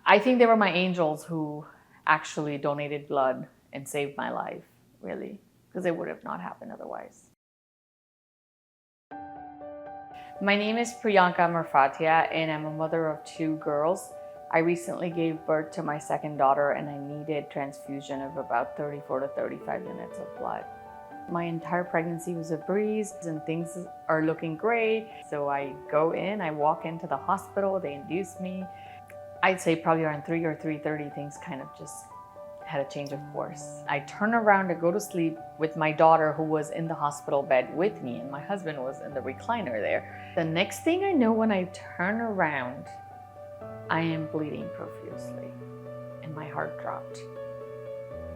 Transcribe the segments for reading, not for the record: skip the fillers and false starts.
I think they were my angels who actually donated blood and saved my life, really, because it would have not happened otherwise. My name is Priyanka Marfatia, and I'm a mother of 2 girls. I recently gave birth to my second daughter, and I needed transfusion of about 34 to 35 units of blood. My entire pregnancy was a breeze, and things are looking great. So I go in, I walk into the hospital, they induce me. I'd say probably around 3 or 3:30, things kind of just had a change of course. I turn around to go to sleep with my daughter, who was in the hospital bed with me, and my husband was in the recliner there. The next thing I know, when I turn around, I am bleeding profusely and my heart dropped.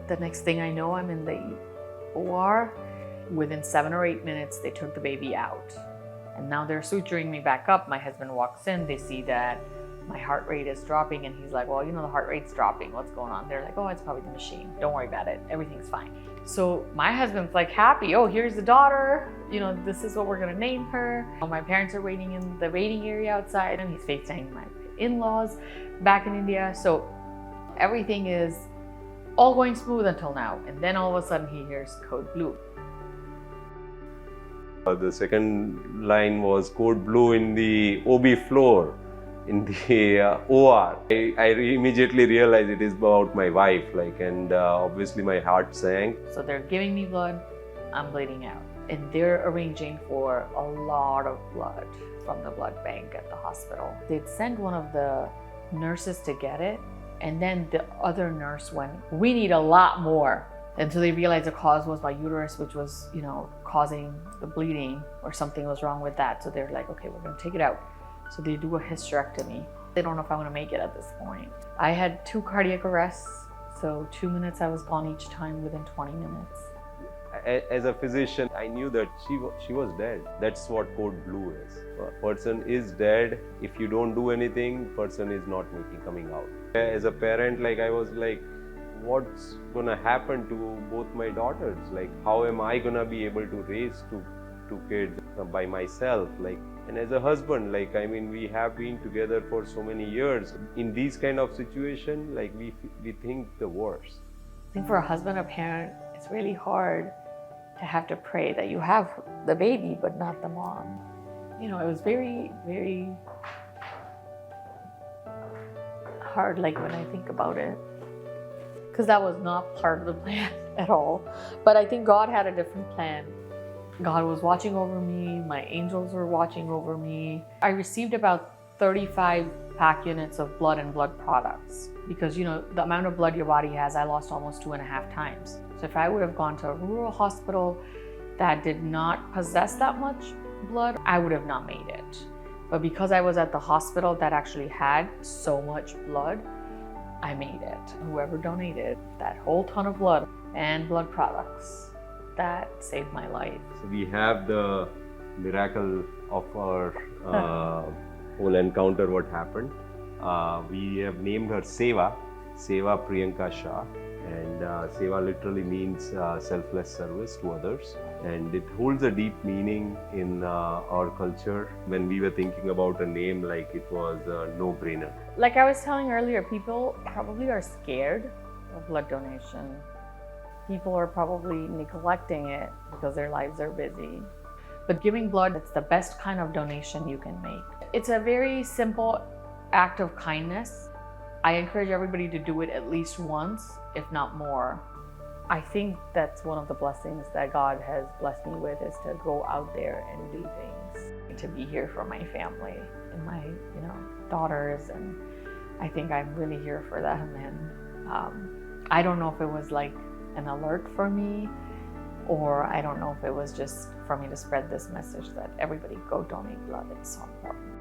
The next thing I know, I'm in the OR. Within 7 or 8 minutes, they took the baby out. And now they're suturing me back up. My husband walks in, they see that my heart rate is dropping, and he's like, well, you know, the heart rate's dropping. What's going on? They're like, oh, it's probably the machine. Don't worry about it. Everything's fine. So my husband's like happy. Oh, here's the daughter. You know, this is what we're going to name her. My parents are waiting in the waiting area outside, and he's FaceTiming my in-laws back in India. So everything is all going smooth until now. And then all of a sudden he hears code blue. The second line was code blue in the OB floor. In the OR, I immediately realized it is about my wife, and obviously my heart sank. So they're giving me blood, I'm bleeding out. And they're arranging for a lot of blood from the blood bank at the hospital. They'd send one of the nurses to get it, and then the other nurse went, we need a lot more. Until they realized the cause was my uterus, which was, you know, causing the bleeding, or something was wrong with that. So they're like, okay, we're gonna take it out. So they do a hysterectomy. They don't know if I'm gonna make it at this point. I had 2 cardiac arrests, so 2 minutes I was gone each time within 20 minutes. As a physician, I knew that she was dead. That's what code blue is. A person is dead. If you don't do anything, person is not coming out. As a parent, I was like, what's gonna happen to both my daughters? How am I gonna be able to raise two kids by myself? And as a husband, we have been together for so many years. In these kind of situation, we think the worst. I think for a husband or parent, it's really hard to have to pray that you have the baby, but not the mom. You know, it was very, very hard, when I think about it, because that was not part of the plan at all. But I think God had a different plan. God was watching over me, my angels were watching over me. I received about 35 pack units of blood and blood products because, you know, the amount of blood your body has, I lost almost 2.5 times. So if I would have gone to a rural hospital that did not possess that much blood, I would have not made it. But because I was at the hospital that actually had so much blood, I made it. Whoever donated that whole ton of blood and blood products, that saved my life. So we have the miracle of our whole encounter, what happened. We have named her Seva Priyanka Shah. And Seva literally means selfless service to others. And it holds a deep meaning in our culture. When we were thinking about a name, it was a no-brainer. Like I was telling earlier, people probably are scared of blood donation. People are probably neglecting it because their lives are busy. But giving blood, it's the best kind of donation you can make. It's a very simple act of kindness. I encourage everybody to do it at least once, if not more. I think that's one of the blessings that God has blessed me with, is to go out there and do things, to be here for my family and my, daughters. And I think I'm really here for them. And I don't know if it was an alert for me, or I don't know if it was just for me to spread this message that everybody go donate blood. It's so important.